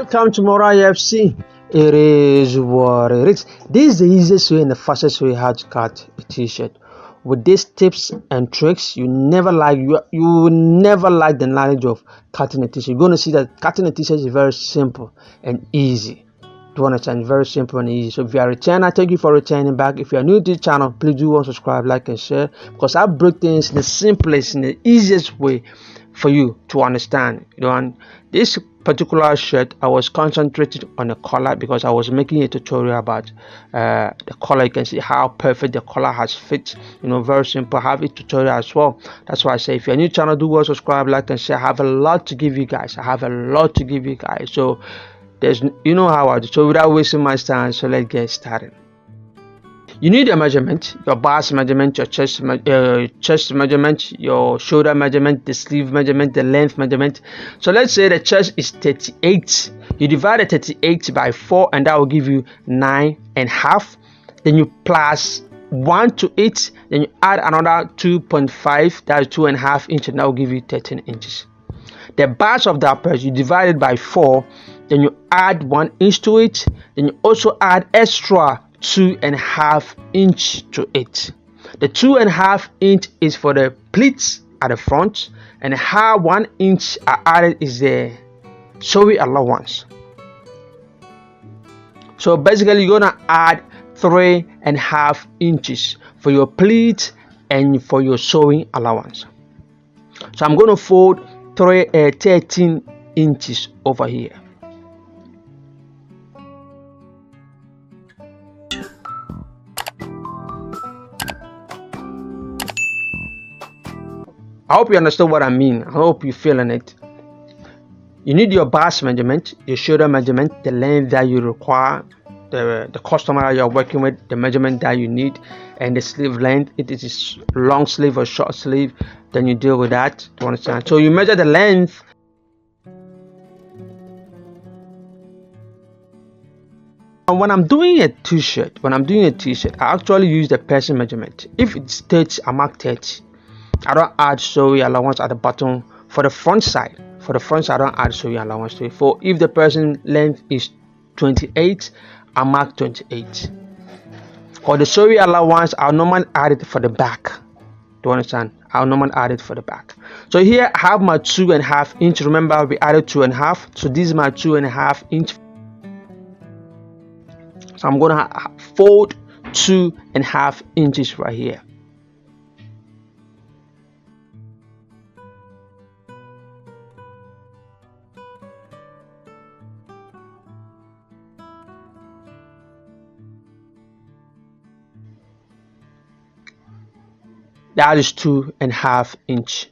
Welcome to Morai FC. It is what it is. This is the easiest way and the fastest way how to cut a t-shirt. With these tips and tricks, you will never like the knowledge of cutting a t-shirt. You're going to see that cutting a t-shirt is very simple and easy. To understand, very simple and easy. So if you are a returner, thank you for returning back. If you are new to the channel, please do subscribe, like, and share, because I break things in the simplest and the easiest way for you to understand. And this particular shirt, I was concentrated on the color because I was making a tutorial about the color. You can see how perfect the color has fit. Very simple. I have a tutorial as well. That's why I say if you're new to the channel, do subscribe, like, and share. I have a lot to give you guys. So there's how I do. So without wasting my time, so let's get started. You need your measurement, your bust measurement, your chest measurement, your shoulder measurement, the sleeve measurement, the length measurement. So let's say the chest is 38. You divide the 38 by 4 and that will give you 9.5. Then you plus 1 to it, then you add another 2.5, that's 2.5 inches, and that will give you 13 inches. The bust of that purse, you divide it by 4, then you add 1 inch to it, then you also add extra 2.5 inch to it. The 2.5 inch is for the pleats at the front, and how 1 inch are added is the sewing allowance. So basically you're gonna add 3.5 inches for your pleat and for your sewing allowance. So I'm gonna fold 13 inches over here. I hope you understand what I mean. I hope you're feeling it. You need your bust measurement, your shoulder measurement, the length that you require, the customer that you're working with, the measurement that you need, and the sleeve length. It is long sleeve or short sleeve, then you deal with that to understand. So you measure the length. And when I'm doing a t-shirt, I actually use the person measurement. If it's 30, I mark 30. I don't add sewing allowance at the bottom for the front side. For the front side, I don't add sewing allowance to it. For if the person length is 28, I mark 28. For the sewing allowance, I'll normally add it for the back. Do you understand? I'll normally add it for the back. So here I have my 2.5 inch. Remember, we added 2.5. So this is my 2.5 inch. So I'm gonna fold 2.5 inches right here. That is 2.5 inch.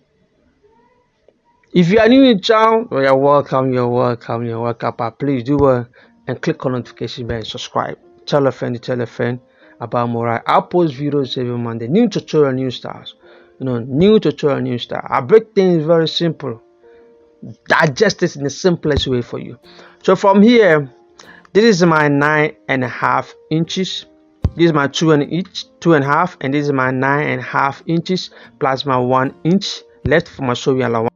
If you are new to the channel, you're welcome. But please do and click on notification bell and subscribe. Tell a friend about Morai. I'll post videos every Monday. New tutorial, new styles. New tutorial, new style. I break things very simple. Digest it in the simplest way for you. So from here, this is my 9.5 inches. This is my 2.5, and this is my 9.5 inches plus my 1 inch left for my sewing allowance.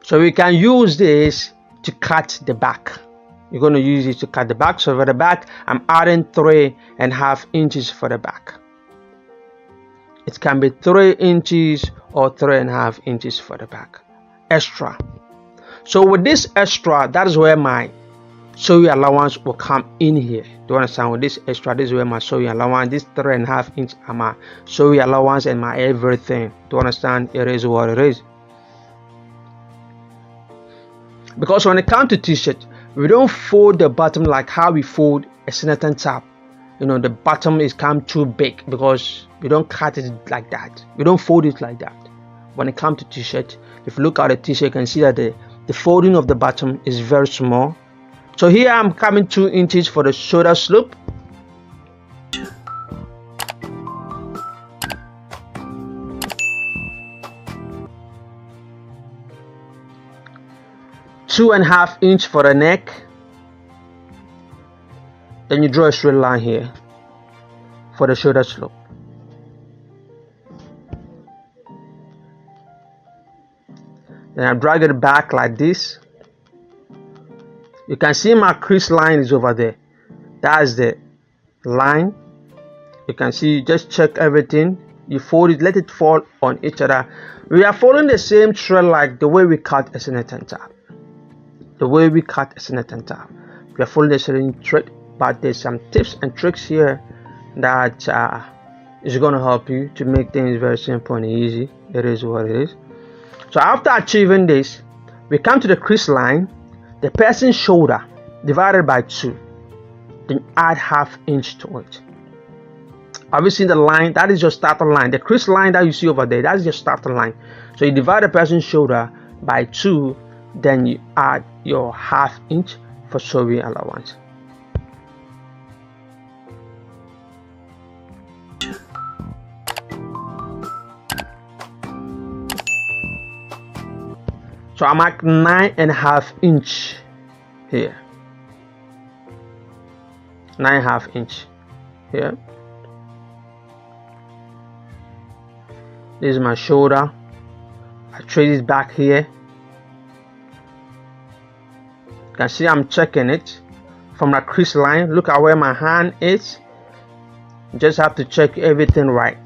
So we can use this to cut the back. You're going to use it to cut the back. So for the back, I'm adding 3.5 inches for the back. It can be 3 inches or 3.5 inches for the back. Extra. So with this extra, that is where my sewing allowance will come in here. Do you understand? With this extra, this is where my sewing allowance, this 3.5 inch are my sewing allowance and my everything. Do you understand? It is what it is. Because when it comes to t-shirt, we don't fold the bottom like how we fold a Senator top. The bottom is come too big because we don't cut it like that. We don't fold it like that. When it comes to t-shirt, if you look at the t-shirt, you can see that the folding of the bottom is very small. So here I'm coming 2 inches for the shoulder slope. Two and a half inch for the neck. Then you draw a straight line here for the shoulder slope. Then I drag it back like this. You can see my crease line is over there. That's the line. You can see, just check everything. You fold it, let it fall on each other. We are following the same thread like the way we cut a Senate tab. The way we cut a Senate tab. We are following the same thread, but there's some tips and tricks here that is going to help you to make things very simple and easy. It is what it is. So after achieving this, we come to the crease line, the person's shoulder divided by 2. Then add ½ inch to it. Have you seen the line? That is your starter line. The crease line that you see over there, that's your starter line. So you divide the person's shoulder by 2, then you add your ½ inch for sewing allowance. So I mark 9½ inch here. 9½ inch here. This is my shoulder. I trace it back here. You can see I'm checking it from the crease line. Look at where my hand is. You just have to check everything right.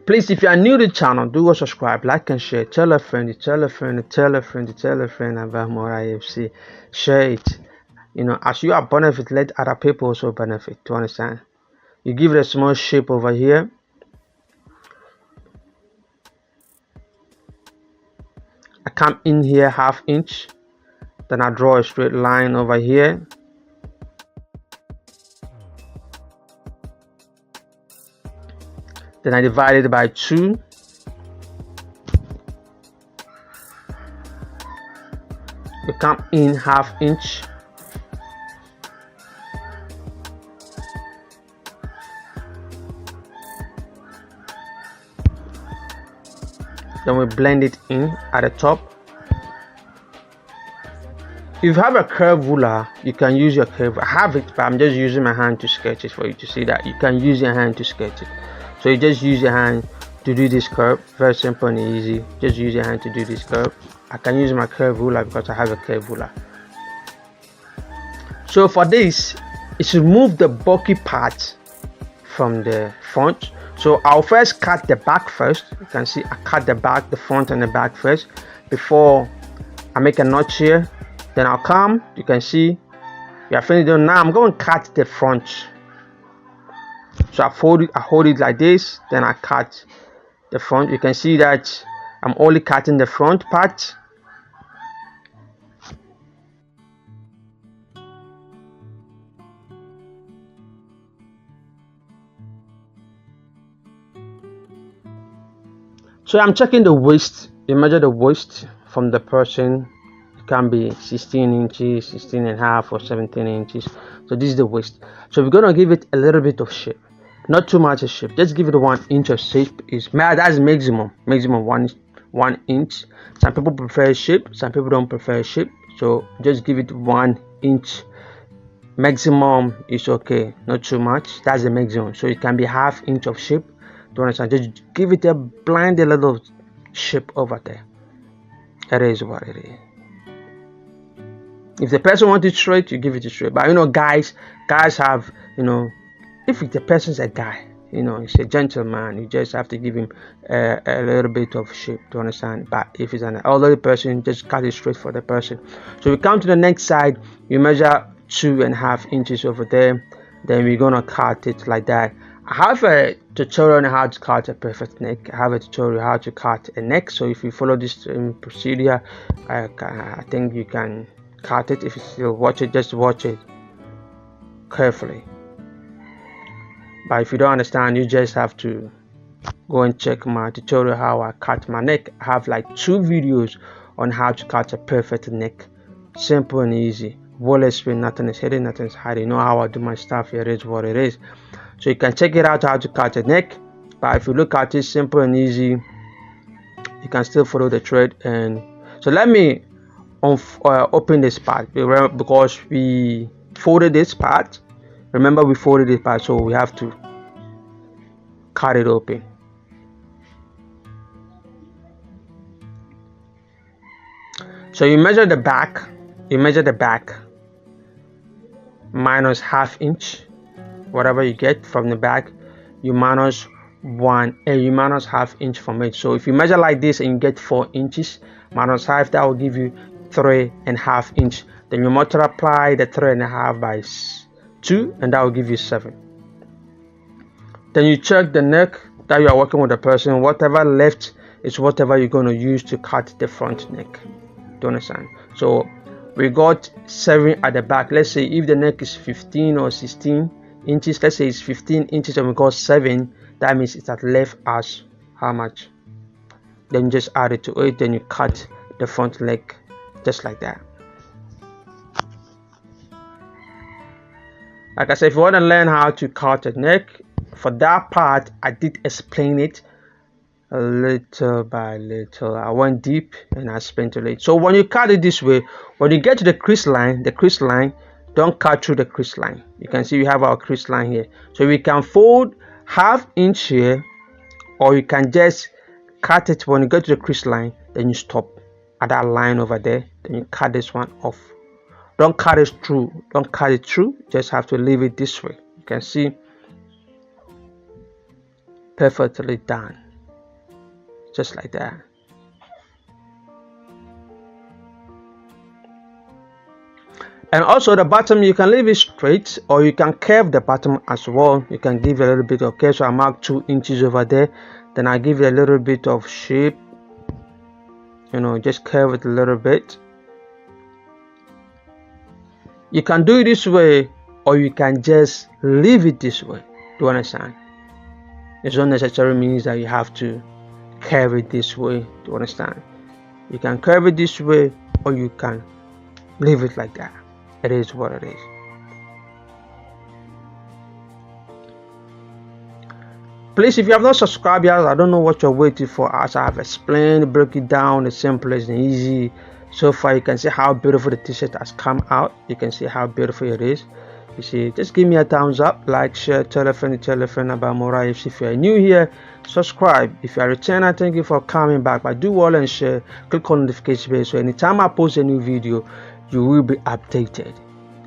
Please, if you are new to the channel, do subscribe, like and share. Tell a friend, tell a friend, tell a friend, tell a friend about more IFC. Share it. You know, as you are benefit, let other people also benefit. To understand? You give it a small shape over here. I come in here ½ inch. Then I draw a straight line over here. Then I divide it by 2. We come in ½ inch. Then we blend it in at the top. If you have a curve ruler, you can use your curve. I have it, but I'm just using my hand to sketch it for you to see that you can use your hand to sketch it. So you just use your hand to do this curve. Very simple and easy. Just use your hand to do this curve. I can use my curve ruler because I have a curve ruler. So for this, it's remove the bulky part from the front. So I'll first cut the back first. You can see I cut the back, the front and the back first before I make a notch here. Then I'll come. You can see we are finished. Now I'm going to cut the front. So I hold it like this, then I cut the front. You can see that I'm only cutting the front part. So I'm checking the waist. You measure the waist from the person. It can be 16 inches, 16.5 or 17 inches. So this is the waist. So we're gonna give it a little bit of shape, not too much of shape. Just give it 1 inch of shape. That's maximum 1 inch. Some people prefer shape, some people don't prefer shape. So just give it 1 inch. Maximum is okay, not too much. That's the maximum. So it can be ½ inch of shape. Do you understand? Just give it a little shape over there. It is what it is. If the person wants it straight, you give it straight. But you know, guys have, you know, if the person's a guy, you know, he's a gentleman, you just have to give him a little bit of shape, to understand. But if it's an elderly person, just cut it straight for the person. So we come to the next side, you measure 2.5 inches over there. Then we're gonna cut it like that. I have a tutorial on how to cut a perfect neck. I have a tutorial how to cut a neck. So if you follow this procedure, I think you can cut it. If you still watch it, just watch it carefully. But if you don't understand, you just have to go and check my tutorial how I cut my neck. I have like 2 videos on how to cut a perfect neck. Simple and easy. Wall explain, nothing is hidden, nothing is hiding. You know how I do my stuff. Here is what it is. So you can check it out how to cut a neck. But if you look at it, simple and easy, you can still follow the thread. And so let me open this part, because we folded this part. Remember, we folded this part, so we have to cut it open. So you measure the back minus ½ inch. Whatever you get from the back, you minus ½ inch from it. So if you measure like this and you get 4 inches minus half, that will give you 3½ inch. Then you multiply the 3½ by 2, and that will give you 7. Then you check the neck that you are working with the person. Whatever left is whatever you're going to use to cut the front neck. Do you understand? So we got 7 at the back. Let's say if the neck is 15 or 16 inches, let's say it's 15 inches and we got 7, that means it's at left as how much? Then just add it to it, then you cut the front leg just like that. Like I said, if you want to learn how to cut a neck, for that part I did explain it little by little. I went deep and I spent a little. So when you cut it this way, when you get to the crease line, don't cut through the crease line. You can see we have our crease line here. So we can fold ½ inch here, or you can just cut it when you get to the crease line, then you stop at that line over there, then you cut this one off. Don't cut it through, just have to leave it this way. You can see perfectly done, just like that. And also the bottom, you can leave it straight, or you can curve the bottom as well. You can give a little bit of curve. So I mark 2 inches over there, then I give it a little bit of shape, just curve it a little bit. You can do it this way, or you can just leave it this way. Do you understand? It's not necessarily means that you have to curve it this way. Do you understand? You can curve it this way, or you can leave it like that. It is what it is. Please, if you have not subscribed yet, I don't know what you're waiting for. As I have explained, break it down, the simplest and easy. So far, you can see how beautiful the t-shirt has come out. You can see how beautiful it is. You see, just give me a thumbs up, like, share, tell a friend about Mora FC. If you are new here, subscribe. If you are returning, thank you for coming back. But do well and share, click on the notification bell, so anytime I post a new video, you will be updated.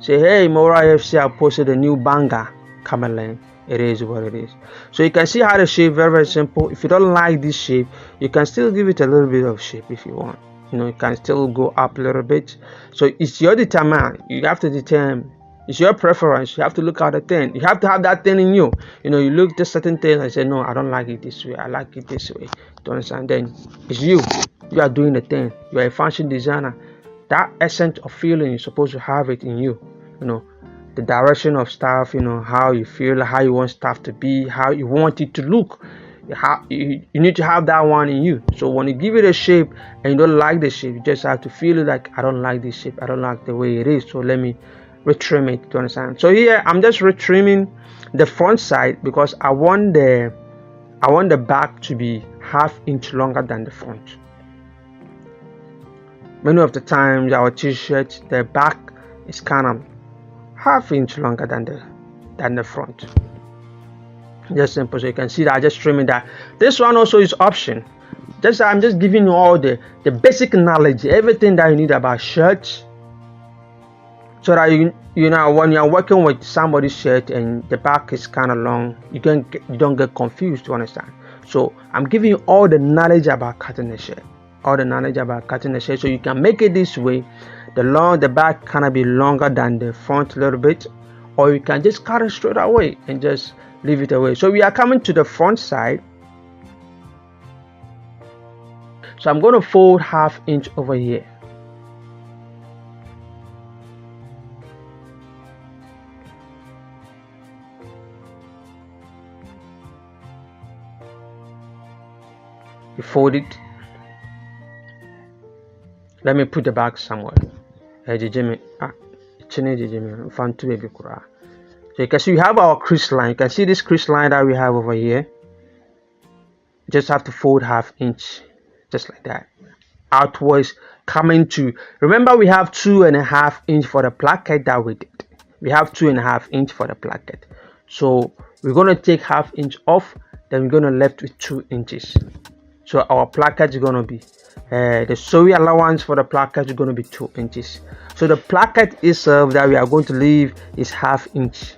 Say, hey, Mora FC, I posted a new banger. Come and learn. It is what it is. So you can see how the shape, very simple. If you don't like this shape, you can still give it a little bit of shape if you want. You can still go up a little bit. So it's your determine. You have to determine. It's your preference. You have to look at the thing. You have to have that thing in you. You look at certain things and say, no, I don't like it this way. I like it this way. Do you understand? Then it's you. You are doing the thing. You are a fashion designer. That essence of feeling, you're supposed to have it in you. The direction of stuff. How you feel, how you want stuff to be, how you want it to look. You need to have that one in you. So when you give it a shape and you don't like the shape, you just have to feel it like, I don't like this shape. I don't like the way it is. So let me retrim it. To understand? So here I'm just retrimming the front side because I want the back to be ½ inch longer than the front. Many of the times our t-shirt, the back is kind of ½ inch longer than the front. Just simple. So you can see that I just trimming that. This one also is option. I'm just giving you all the basic knowledge, everything that you need about shirts, so that when you're working with somebody's shirt and the back is kind of long, you don't get confused. To understand. So I'm giving you all the knowledge about cutting the shirt, so you can make it this way. The back kind of be longer than the front a little bit, or you can just cut it straight away and just leave it away. So we are coming to the front side. So I'm going to fold ½ inch over here. You fold it. Let me put the back somewhere. So you can see we have our crease line. You can see this crease line that we have over here. Just have to fold ½ inch just like that. Outwards, coming to, remember we have 2.5 inch for the placket that we did. We have 2.5 inch for the placket. So we're going to take half inch off, then we're going to left with 2 inches. So our placket is going to be, the sewing allowance for the placket is going to be 2 inches. So the placket itself that we are going to leave is half inch.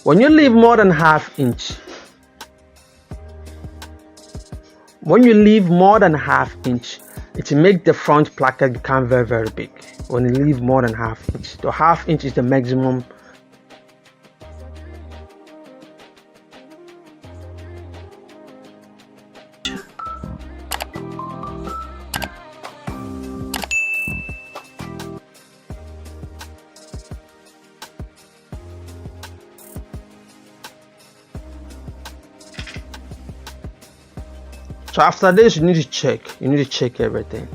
When you leave more than half inch, it makes the front placket become very, very big. When you leave more than half inch, the half inch is the maximum. So after this, you need to check everything.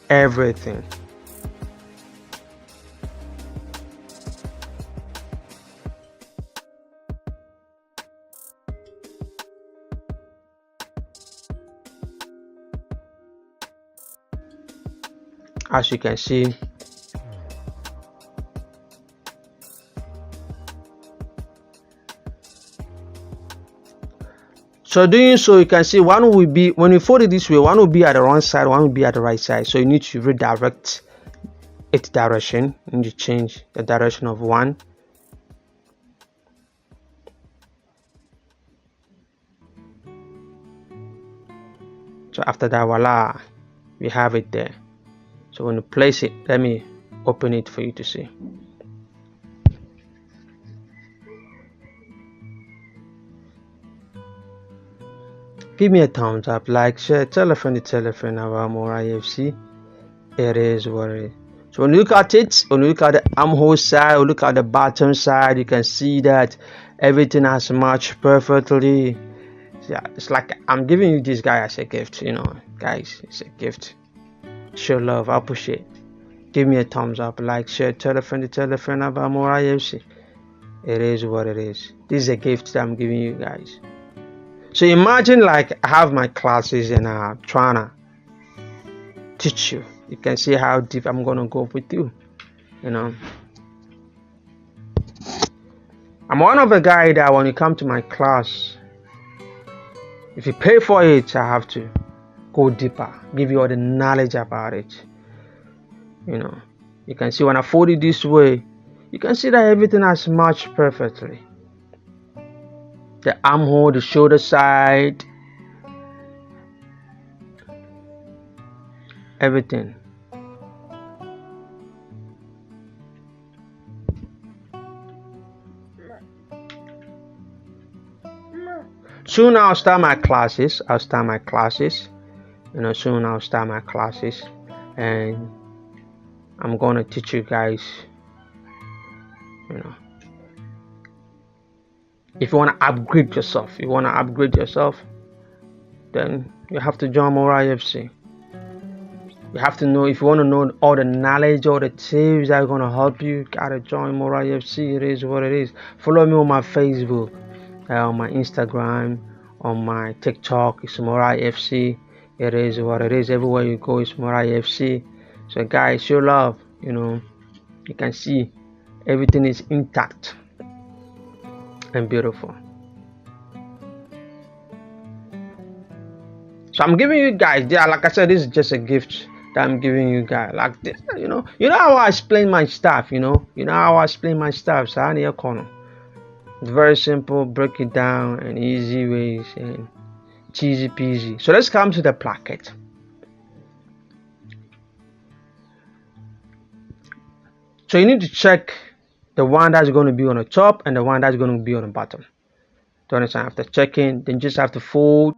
Everything. As you can see, so doing so, you can see one will be, when you fold it this way, one will be at the wrong side, one will be at the right side. So you need to redirect its direction. You need to change the direction of one. So after that, voila, we have it there. So when you place it, let me open it for you to see. Give me a thumbs up, like, share, tell a friend about more IFC. It is what it is. So when you look at it, when you look at the armhole side, or look at the bottom side, you can see that everything has matched perfectly. Yeah, it's like I'm giving you this guy as a gift, guys. It's a gift. Show love, I appreciate. Give me a thumbs up, like, share, tell a friend about more IFC. It is what it is. This is a gift that I'm giving you guys. So imagine like I have my classes and I'm trying to teach you. You can see how deep I'm gonna go with you. I'm one of the guys that when you come to my class, if you pay for it, I have to go deeper, give you all the knowledge about it. You can see when I fold it this way, you can see that everything has matched perfectly. The armhole, the shoulder side, everything. Soon I'll start my classes. Soon I'll start my classes, and I'm gonna teach you guys. If you want to upgrade yourself, then you have to join more IFC. You have to know, if you want to know all the knowledge, all the tips that are going to help you, gotta join more IFC. It is what it is. Follow me on my Facebook, on my Instagram, on my TikTok. It's more IFC. It is what it is. Everywhere you go, it's more IFC. So guys, show love. You can see everything is intact and beautiful. So I'm giving you guys, like I said, this is just a gift that I'm giving you guys. Like this, how I explain my stuff. So I need a corner. It's very simple, break it down in easy ways and cheesy peasy. So let's come to the placket. So you need to check the one that's going to be on the top and the one that's going to be on the bottom. Do you understand? After checking, then just have to fold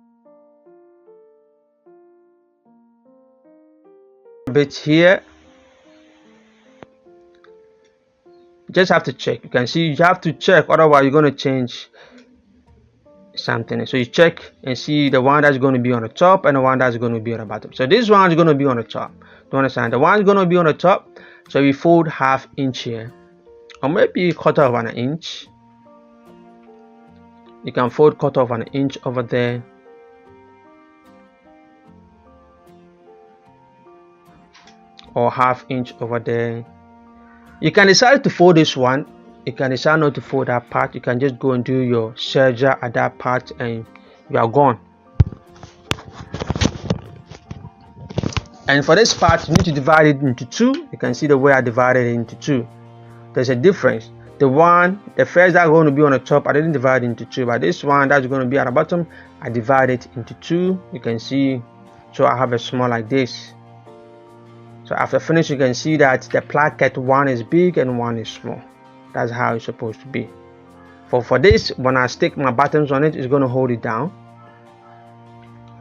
a bit here. Just have to check. You can see you have to check, otherwise you're going to change something. So you check and see the one that's going to be on the top and the one that's going to be on the bottom. So this one is going to be on the top. Do you understand? The one is going to be on the top. So we fold half inch here, or maybe a quarter of an inch. You can fold cut off an inch over there. Or half inch over there. You can decide to fold this one. You can decide not to fold that part. You can just go and do your serger at that part and you are gone. And for this part, you need to divide it into two. You can see the way I divided it into two. There's a difference. The first that's going to be on the top, I didn't divide it into two, but this one that's going to be at the bottom, I divided it into two. You can see, so I have a small like this. So after finish, you can see that the placket, one is big and one is small. That's how it's supposed to be. For this, when I stick my buttons on it, it's going to hold it down.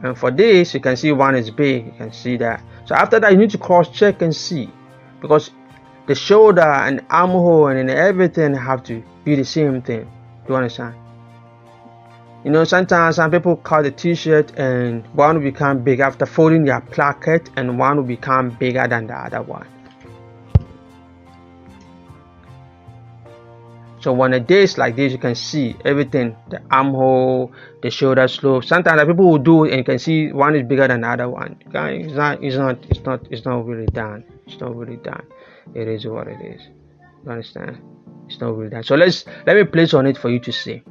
And for this, you can see one is big. You can see that. So after that, you need to cross check and see, because the shoulder and armhole and everything have to be the same thing. Do you understand? You know, sometimes some people cut the t-shirt and one will become big after folding their placket and one will become bigger than the other one. So when it is like this, you can see everything, the armhole, the shoulder slope. Sometimes the people will do it and you can see one is bigger than the other one. It's not really done. It's not really done. It is what it is. You understand? It's not really done. So let me place on it for you to see.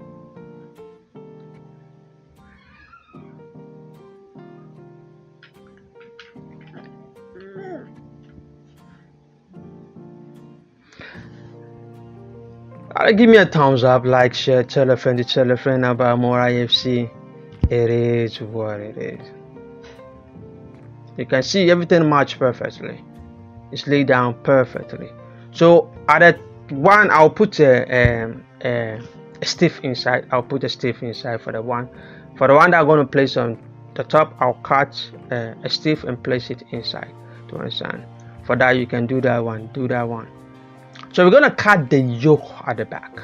Give me a thumbs up, like, share, tell a friend about more IFC. It is what it is. You can see everything match perfectly. It's laid down perfectly. So at that one, I'll put a stiff inside. I'll put a stiff inside for the one. For the one that I'm going to place on the top, I'll cut a stiff and place it inside. To understand? For that, you can do that one. So we're going to cut the yoke at the back.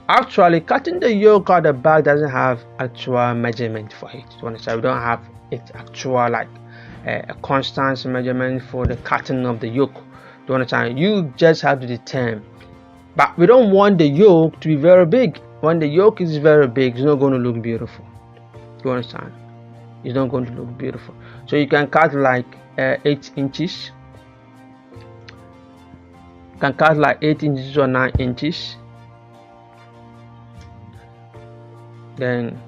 Actually, cutting the yoke at the back doesn't have actual measurement for it. To understand? We don't have it actual like a constant measurement for the cutting of the yoke. To understand? You just have to determine. But we don't want the yoke to be very big. When the yoke is very big, it's not going to look beautiful. You understand? It's not going to look beautiful. So you can cut like 8 inches. You can cut like 8 inches or 9 inches. Then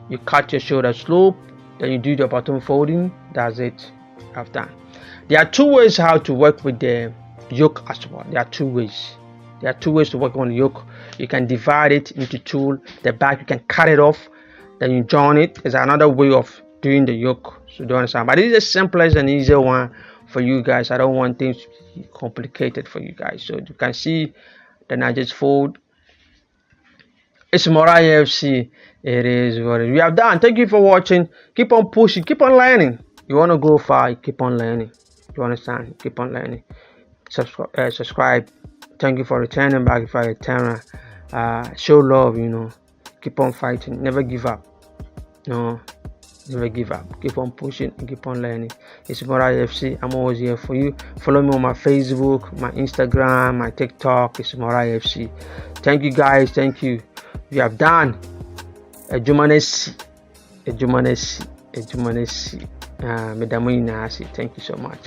you cut your shoulder slope. Then you do the bottom folding. That's it. I've done. There are two ways how to work with the yoke as well. There are two ways to work on the yoke. You can divide it into two. The back you can cut it off. Then you join it. There's another way of doing the yoke. So do you understand? But this is the simplest and easier one for you guys. I don't want things to be complicated for you guys. So you can see. Then I just fold. It's more IFC. It is what we have done. Thank you for watching. Keep on pushing. Keep on learning. You want to go far, you keep on learning. You understand? Keep on learning. Subscribe. Thank you for returning back if I return. Show love, you know. Keep on fighting. Never give up. No, never give up. Keep on pushing and keep on learning. It's more IFC. I'm always here for you. Follow me on my Facebook, my Instagram, my TikTok. It's more IFC. Thank you guys. Thank you. We have done a Jumanesi. Thank you so much.